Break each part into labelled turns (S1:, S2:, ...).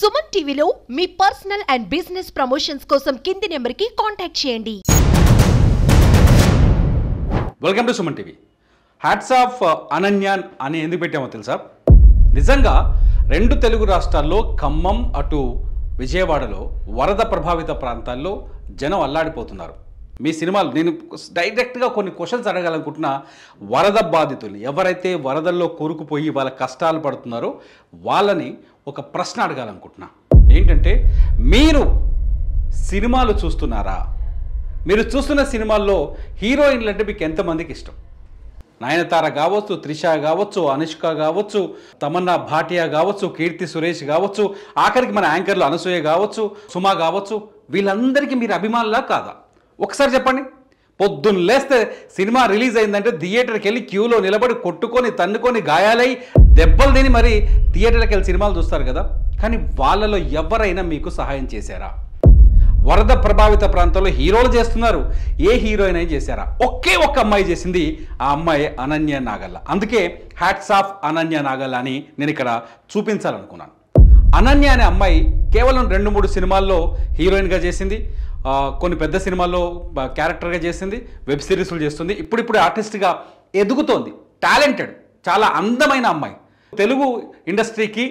S1: సుమన్ టీవీలో మీ personal and business promotions కోసం కింది నెంబర్కి కాంటాక్ట్ చేయండి.
S2: Welcome to Suman TV. Hats off అనన్యాన్ అని ఎందుకు పెట్టామో తెలుసా? నిజంగా రెండు తెలుగు రాష్ట్రాల్లో ఖమ్మం అటు విజయవాడలో వరద ప్రభావిత ప్రాంతాల్లో జనం అల్లాడిపోతున్నారు. మీ సినిమాలు నేను డైరెక్ట్గా కొన్ని క్వశ్చన్స్ అడగాలనుకుంటున్నా. వరద బాధితులు ఎవరైతే వరదల్లో కూరుకుపోయి వాళ్ళ కష్టాలు పడుతున్నారో వాళ్ళని ఒక ప్రశ్న అడగాలనుకుంటున్నా. ఏంటంటే, మీరు సినిమాలు చూస్తున్నారా? మీరు చూస్తున్న సినిమాల్లో హీరోయిన్లు అంటే మీకు ఎంతమందికి ఇష్టం? నయనతార కావచ్చు, త్రిష కావచ్చు, అనుష్క కావచ్చు, తమన్నా భాటియా కావచ్చు, కీర్తి సురేష్ కావచ్చు, ఆఖరికి మన యాంకర్లు అనసూయ కావచ్చు, సుమా కావచ్చు, వీళ్ళందరికీ మీరు అభిమానులా కాదా? ఒకసారి చెప్పండి. పొద్దున్న లేస్తే సినిమా రిలీజ్ అయిందంటే థియేటర్కి వెళ్ళి క్యూలో నిలబడి కొట్టుకొని తన్నుకొని గాయాలై దెబ్బలు తిని మరి థియేటర్కి వెళ్ళి సినిమాలు చూస్తారు కదా. కానీ వాళ్ళలో ఎవరైనా మీకు సహాయం చేశారా? వరద ప్రభావిత ప్రాంతాల్లో హీరోలు చేస్తున్నారు, ఏ హీరోయిన్ అయినా చేశారా? ఒకే ఒక్క అమ్మాయి చేసింది, ఆ అమ్మాయి అనన్య నాగల్ల. అందుకే హ్యాట్స్ ఆఫ్ అనన్య నాగల్ల అని నేను ఇక్కడ చూపించాలనుకున్నాను. అనన్య అనే అమ్మాయి కేవలం 2-3 సినిమాల్లో హీరోయిన్గా చేసింది, కొన్ని పెద్ద సినిమాల్లో క్యారెక్టర్గా చేసింది, వెబ్ సిరీస్లు చేస్తుంది, ఇప్పుడిప్పుడు ఆర్టిస్ట్గా ఎదుగుతోంది. టాలెంటెడ్, చాలా అందమైన అమ్మాయి. తెలుగు ఇండస్ట్రీకి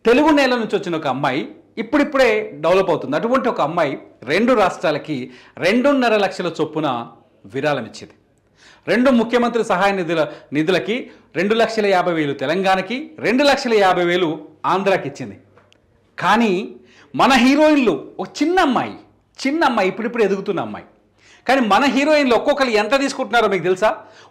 S2: తెలుగు నేల నుంచి వచ్చిన ఒక అమ్మాయి ఇప్పుడిప్పుడే డెవలప్ అవుతుంది. అటువంటి ఒక అమ్మాయి 2 రాష్ట్రాలకి 2.5 లక్షల చొప్పున విరాళం ఇచ్చింది. 2 ముఖ్యమంత్రి సహాయ నిధులకి 2,50,000 తెలంగాణకి, 2,50,000 ఆంధ్రాకి ఇచ్చింది. కానీ మన హీరోయిన్లు ఒక చిన్న అమ్మాయి ఇప్పుడిప్పుడు ఎదుగుతున్న అమ్మాయి. కానీ మన హీరోయిన్లు ఒక్కొక్కరు ఎంత తీసుకుంటున్నారో మీకు తెలుసా?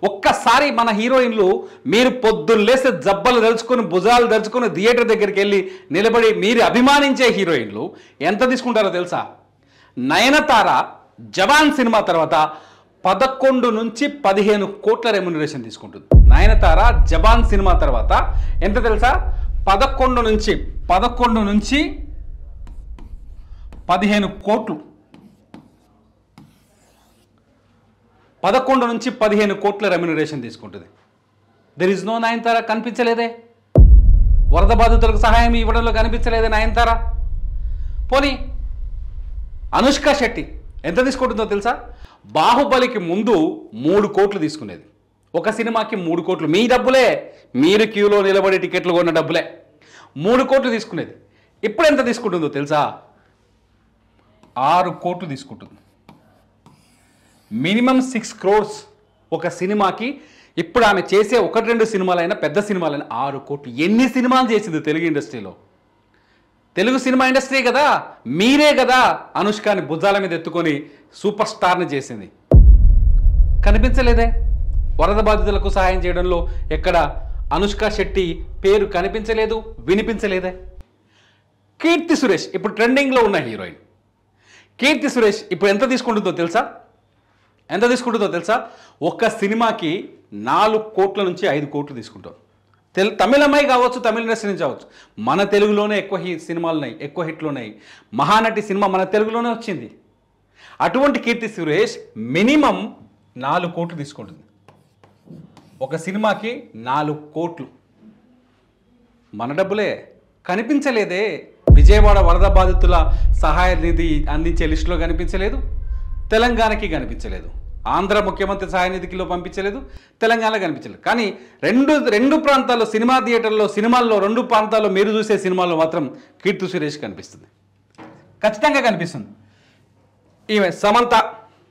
S2: ఒక్కసారి మన హీరోయిన్లు మీరు పొద్దున్న లేస్తే జబ్బలు దలుచుకొని భుజాలు దలుచుకొని థియేటర్ దగ్గరికి వెళ్ళి నిలబడి మీరు అభిమానించే హీరోయిన్లు ఎంత తీసుకుంటారో తెలుసా? నయనతార జవాన్ సినిమా తర్వాత 11 నుంచి 15 కోట్ల రెమ్యునరేషన్ తీసుకుంటుంది. నయనతార జవాన్ సినిమా తర్వాత ఎంత తెలుసా? 11 నుంచి 15 కోట్లు. 11 నుంచి 15 కోట్ల రెమ్యునరేషన్ తీసుకుంటుంది. There is no Nayanthara. కనిపించలేదే? వరద బాధితులకు సహాయం ఇవ్వడంలో కనిపించలేదే నయనతార? పోనీ అనుష్క శెట్టి ఎంత తీసుకుంటుందో తెలుసా? బాహుబలికి ముందు 3 కోట్లు తీసుకునేది. ఒక సినిమాకి 3 కోట్లు. మీ డబ్బులే, మీరు క్యూలో నిలబడి టికెట్లు కొన్న డబ్బులే. 3 కోట్లు తీసుకునేది. ఇప్పుడు ఎంత తీసుకుంటుందో తెలుసా? 6 కోట్లు తీసుకుంటుంది. మినిమం 6 crores ఒక సినిమాకి. ఇప్పుడు ఆమె చేసే 1-2 సినిమాలైనా పెద్ద సినిమాలైనా 6 కోట్లు. ఎన్ని సినిమాలు చేసింది తెలుగు ఇండస్ట్రీలో? తెలుగు సినిమా ఇండస్ట్రీ కదా, మీరే కదా అనుష్కని భుజాల మీద ఎత్తుకొని సూపర్ స్టార్ని చేసింది. కనిపించలేదే? వరద బాధితులకు సహాయం చేయడంలో ఎక్కడ అనుష్క శెట్టి పేరు కనిపించలేదు, వినిపించలేదే? కీర్తి సురేష్ ఇప్పుడు ట్రెండింగ్లో ఉన్న హీరోయిన్. కీర్తి సురేష్ ఇప్పుడు ఎంత తీసుకుంటుందో తెలుసా? ఒక్క సినిమాకి 4 కోట్ల నుంచి 5 కోట్లు తీసుకుంటాం. తమిళ అమ్మాయి కావచ్చు, తమిళ ఇండస్ట్రీ నుంచి కావచ్చు. మన తెలుగులోనే ఎక్కువ సినిమాలు ఉన్నాయి, ఎక్కువ హిట్లు ఉన్నాయి. మహానటి సినిమా మన తెలుగులోనే వచ్చింది. అటువంటి కీర్తి సురేష్ మినిమం 4 కోట్లు తీసుకుంటుంది. ఒక సినిమాకి 4 కోట్లు. మన డబ్బులే. కనిపించలేదే? విజయవాడ వరద బాధితుల సహాయ నిధి అందించే లిస్టులో కనిపించలేదు, తెలంగాణకి కనిపించలేదు. ఆంధ్ర ముఖ్యమంత్రి సహాయ నిధికిలో పంపించలేదు, తెలంగాణలో కనిపించలేదు. కానీ రెండు ప్రాంతాల్లో సినిమా థియేటర్లో సినిమాల్లో 2 ప్రాంతాల్లో మీరు చూసే సినిమాల్లో మాత్రం కీర్తి సురేష్ కనిపిస్తుంది, ఖచ్చితంగా కనిపిస్తుంది. ఈమె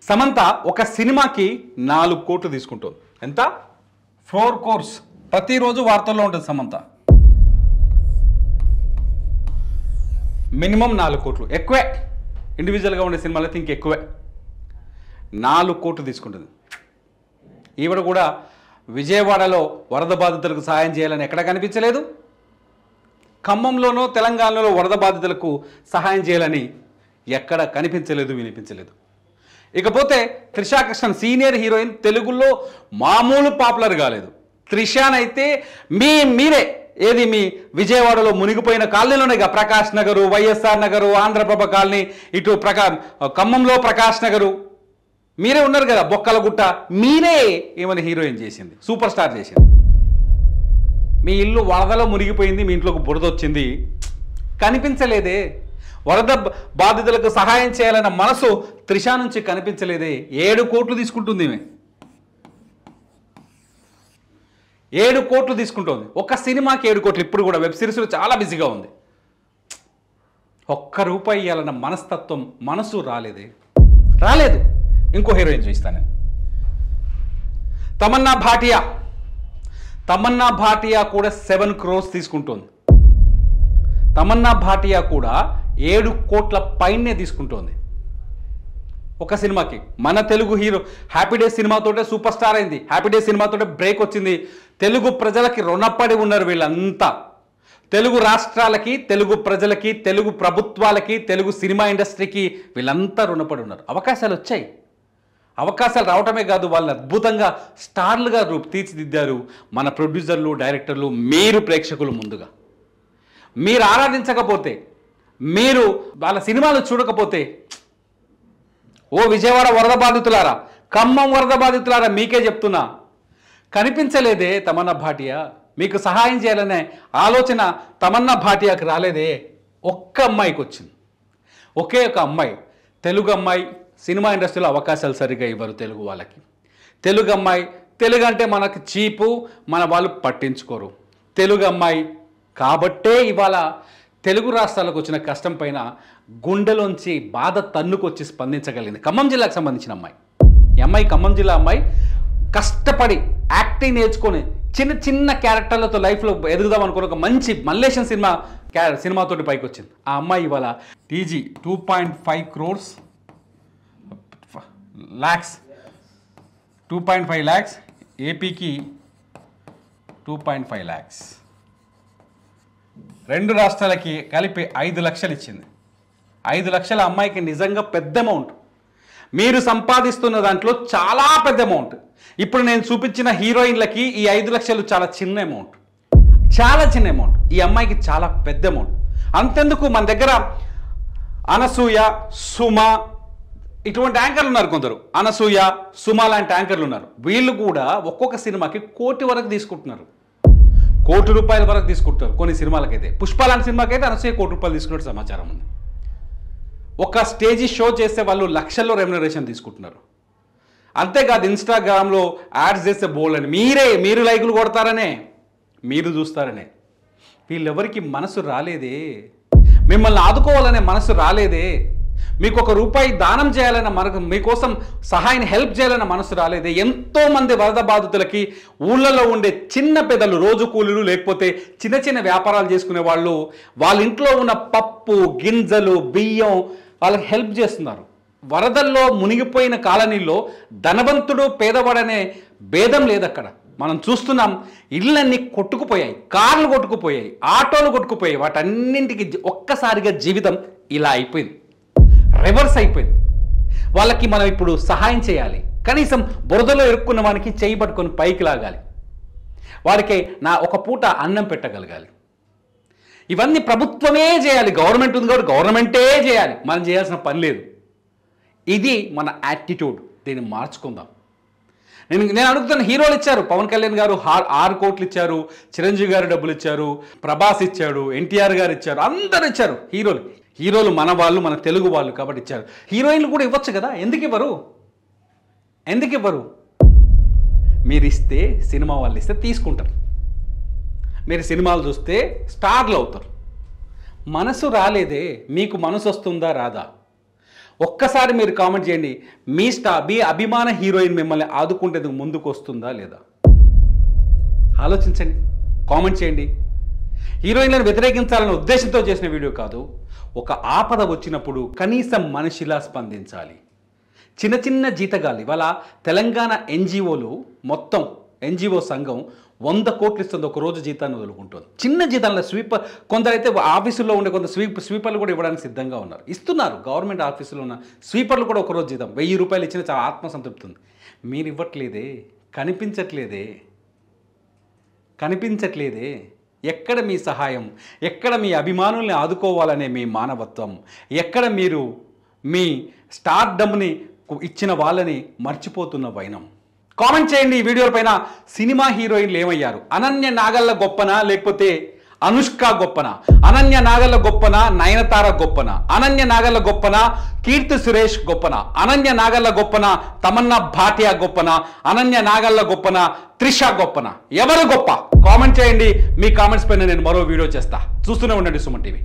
S2: సమంత ఒక సినిమాకి 4 కోట్లు తీసుకుంటుంది. ఎంత? 4 crores. ప్రతిరోజు వార్తల్లో ఉంటుంది సమంత. మినిమం 4 కోట్లు. ఎక్కువే. ఇండివిజువల్గా ఉండే సినిమాలు అయితే ఇంకెక్కువే. 4 కోట్లు తీసుకుంటుంది. ఈవిడ కూడా విజయవాడలో వరద బాధితులకు సహాయం చేయాలని ఎక్కడ కనిపించలేదు. ఖమ్మంలోనో తెలంగాణలో వరద బాధితులకు సహాయం చేయాలని ఎక్కడ కనిపించలేదు, వినిపించలేదు. ఇకపోతే త్రిషా కృష్ణన్ సీనియర్ హీరోయిన్, తెలుగులో మామూలు పాపులర్ కాలేదు. త్రిషానైతే మీరే ఏది మీ విజయవాడలో మునిగిపోయిన కాలనీలోనే ప్రకాష్ నగరు, వైఎస్ఆర్ నగరు, ఆంధ్రప్రభ కాలనీ, ఇటు ఖమ్మంలో ప్రకాష్ నగరు, మీరే ఉన్నారు కదా, బొక్కలగుట్ట, మీరే ఏమైనా హీరోయిన్ చేసింది, సూపర్ స్టార్ చేసింది. మీ ఇల్లు వరదలో మునిగిపోయింది, మీ ఇంట్లోకి బురద వచ్చింది, కనిపించలేదే. వరద బాధితులకు సహాయం చేయాలన్న మనసు త్రిష నుంచి కనిపించలేదే. 7 కోట్లు తీసుకుంటుంది ఈమె, 7 కోట్లు తీసుకుంటుంది. ఒక సినిమాకి 7 కోట్లు. ఇప్పుడు కూడా వెబ్ సిరీస్లో చాలా బిజీగా ఉంది. ఒక్క రూపాయి ఇవ్వాలన్న మనస్తత్వం, మనసు రాలేదు. ఇంకో హీరోయిన్ చూపిస్తాను నేను. తమన్నా భాటియా కూడా 7 crores తీసుకుంటోంది. తమన్నా భాటియా కూడా 7 కోట్ల పైనే తీసుకుంటోంది ఒక సినిమాకి. మన తెలుగు హీరో హ్యాపీ డేస్ సినిమాతోటే సూపర్ స్టార్ అయింది. హ్యాపీ డేస్ సినిమాతోటే బ్రేక్ వచ్చింది. తెలుగు ప్రజలకి రుణపడి ఉన్నారు వీళ్ళంతా. తెలుగు రాష్ట్రాలకి, తెలుగు ప్రజలకి, తెలుగు ప్రభుత్వాలకి, తెలుగు సినిమా ఇండస్ట్రీకి వీళ్ళంతా రుణపడి ఉన్నారు. అవకాశాలు వచ్చాయి. అవకాశాలు రావటమే కాదు, వాళ్ళు అద్భుతంగా స్టార్లుగా తీర్చిదిద్దారు మన ప్రొడ్యూసర్లు, డైరెక్టర్లు, మీరు ప్రేక్షకులు. ముందుగా మీరు ఆరాధించకపోతే, మీరు వాళ్ళ సినిమాలు చూడకపోతే, ఓ విజయవాడ వరద బాధితులారా, ఖమ్మం వరద బాధితులారా, మీకే చెప్తున్నా, కనిపించలేదే తమన్నా భాటియా. మీకు సహాయం చేయాలనే ఆలోచన తమన్నా భాటియాకి రాలేదే. ఒక్క అమ్మాయికి వచ్చింది, ఒకే ఒక అమ్మాయి. తెలుగు అమ్మాయి. సినిమా ఇండస్ట్రీలో అవకాశాలు సరిగ్గా ఇవ్వరు తెలుగు వాళ్ళకి. తెలుగు అమ్మాయి, తెలుగు అంటే మనకు చీపు, మన వాళ్ళు పట్టించుకోరు. తెలుగు అమ్మాయి కాబట్టే ఇవాళ తెలుగు రాష్ట్రాలకు వచ్చిన కష్టం పైన గుండెలోంచి బాధ తన్నుకొచ్చి స్పందించగలిగింది. ఖమ్మం జిల్లాకు సంబంధించిన అమ్మాయి. ఈ అమ్మాయి ఖమ్మం జిల్లా అమ్మాయి. కష్టపడి యాక్టింగ్ నేర్చుకొని చిన్న చిన్న క్యారెక్టర్లతో లైఫ్లో ఎదుగుదాం అనుకుని ఒక మంచి మల్లేశం సినిమాతోటి పైకి వచ్చింది. ఆ అమ్మాయి ఇవాళ టీజీ 2.5 crores lakhs 2.5 lakhs, ఏపీకి 2.5 lakhs, 2 రాష్ట్రాలకి కలిపి 5 లక్షలు ఇచ్చింది. 5 లక్షల అమ్మాయికి నిజంగా పెద్ద అమౌంట్. మీరు సంపాదిస్తున్న దాంట్లో చాలా పెద్ద అమౌంట్. ఇప్పుడు నేను చూపించిన హీరోయిన్లకి ఈ 5 లక్షలు చాలా చిన్న అమౌంట్, చాలా చిన్న అమౌంట్. ఈ అమ్మాయికి చాలా పెద్ద అమౌంట్. అంతెందుకు, మన దగ్గర అనసూయ, సుమ ఇటువంటి యాంకర్లు ఉన్నారు. కొందరు అనసూయ, సుమ లాంటి యాంకర్లు ఉన్నారు. వీళ్ళు కూడా ఒక్కొక్క సినిమాకి 1 కోటి వరకు తీసుకుంటున్నారు. 1 కోటి రూపాయల వరకు తీసుకుంటారు కొన్ని సినిమాలకైతే. పుష్ప లాంటి సినిమాకైతే అనసూయ 1 కోటి రూపాయలు తీసుకున్నట్టు సమాచారం ఉంది. ఒక స్టేజీ షో చేస్తే వాళ్ళు లక్షల్లో రెమ్యునరేషన్ తీసుకుంటున్నారు. అంతేకాదు ఇన్స్టాగ్రామ్లో యాడ్స్ చేస్తే బోల్డ్ అని మీరు లైకులు కొడతారనే, మీరు చూస్తారనే. వీళ్ళెవరికి మనసు రాలేదే. మిమ్మల్ని ఆదుకోవాలనే మనసు రాలేదే. మీకు 1 రూపాయి దానం చేయాలన్న మీకోసం సహాయం హెల్ప్ చేయాలన్న మనసు రాలేదే. ఎంతోమంది వరద బాధితులకి ఊళ్ళలో ఉండే చిన్న పెద్దలు, రోజు కూలీలు, లేకపోతే చిన్న చిన్న వ్యాపారాలు చేసుకునే వాళ్ళు, వాళ్ళ ఇంట్లో ఉన్న పప్పు గింజలు, బియ్యం వాళ్ళకి హెల్ప్ చేస్తున్నారు. వరదల్లో మునిగిపోయిన కాలనీలో ధనవంతుడు పేదవాడనే భేదం లేదు అక్కడ. మనం చూస్తున్నాం, ఇళ్ళన్నీ కొట్టుకుపోయాయి, కార్లు కొట్టుకుపోయాయి, ఆటోలు కొట్టుకుపోయాయి. వాటన్నింటికి ఒక్కసారిగా జీవితం ఇలా అయిపోయింది, రివర్స్ అయిపోయింది. వాళ్ళకి మనం ఇప్పుడు సహాయం చేయాలి. కనీసం బురదలో ఇరుక్కున్న వానికి చేయి పట్టుకొని పైకి లాగాలి. వారికి ఒక పూట అన్నం పెట్టగలగాలి. ఇవన్నీ ప్రభుత్వమే చేయాలి. గవర్నమెంట్ ఉంది కాబట్టి గవర్నమెంటే చేయాలి. మనం చేయాల్సిన పని లేదు. ఇది మన యాటిట్యూడ్. దీన్ని మార్చుకుందాం. నేను అడుగుతున్న, హీరోలు ఇచ్చారు. పవన్ కళ్యాణ్ గారు 6 కోట్లు ఇచ్చారు, చిరంజీవి గారు డబ్బులు ఇచ్చారు, ప్రభాస్ ఇచ్చాడు, ఎన్టీఆర్ గారు ఇచ్చారు, అందరు ఇచ్చారు. హీరోలు మన వాళ్ళు, మన తెలుగు వాళ్ళు కాబట్టి ఇచ్చారు. హీరోయిన్లు కూడా ఇవ్వచ్చు కదా, ఎందుకు ఇవ్వరు? మీరు ఇస్తే, సినిమా వాళ్ళు ఇస్తే తీసుకుంటారు. మీరు సినిమాలు చూస్తే స్టార్లు అవుతారు. మనసు రాలేదే. మీకు మనసు వస్తుందా రాదా? ఒక్కసారి మీరు కామెంట్ చేయండి. మీ అభిమాన హీరోయిన్ మిమ్మల్ని ఆదుకుంటేందుకు ముందుకు వస్తుందా లేదా? ఆలోచించండి, కామెంట్ చేయండి. హీరోయిన్లను వ్యతిరేకించాలనే ఉద్దేశంతో చేసిన వీడియో కాదు. ఒక ఆపద వచ్చినప్పుడు కనీసం మనిషిలా స్పందించాలి. చిన్న చిన్న జీతగాలు ఇవాళ తెలంగాణ ఎన్జిఓలు, మొత్తం ఎన్జిఓ సంఘం 100 కోట్లు ఇస్తుంది. ఒక రోజు జీతాన్ని వదులుకుంటుంది. చిన్న జీతాల్లో స్వీపర్, కొందరైతే ఆఫీసుల్లో ఉండే కొంత స్వీపర్లు కూడా ఇవ్వడానికి సిద్ధంగా ఉన్నారు, ఇస్తున్నారు. గవర్నమెంట్ ఆఫీసులో ఉన్న స్వీపర్లు కూడా ఒకరోజు జీతం 1000 రూపాయలు ఇచ్చిన చాలా ఆత్మసంతృప్తి ఉంది. మీరు ఇవ్వట్లేదే, కనిపించట్లేదే. ఎక్కడ మీ సహాయం? ఎక్కడ మీ అభిమానుల్ని ఆదుకోవాలనే మీ మానవత్వం? ఎక్కడ మీరు మీ స్టార్డమ్ని ఇచ్చిన వాళ్ళని మర్చిపోతున్న వైనం? కామెంట్ చేయండి ఈ వీడియో పైన. సినిమా హీరోయిన్లు ఏమయ్యారు? అనన్య నాగల్ల గొప్పనా, లేకపోతే అనుష్క గొప్పన, అనన్య నాగల్ల గొప్పన, నయనతార గొప్పన, అనన్య నాగల్ల గొప్పన, కీర్తి సురేష్ గొప్పన, అనన్య నాగల్ల గొప్పన, తమన్నా భాటియా గొప్పన, అనన్య నాగల్ల గొప్పన, త్రిష గొప్పన, ఎవరు గొప్ప? కామెంట్ చేయండి. మీ కామెంట్స్ పైన నేను మరో వీడియో చేస్తా. చూస్తూనే ఉండండి సుమన్ టీవీ.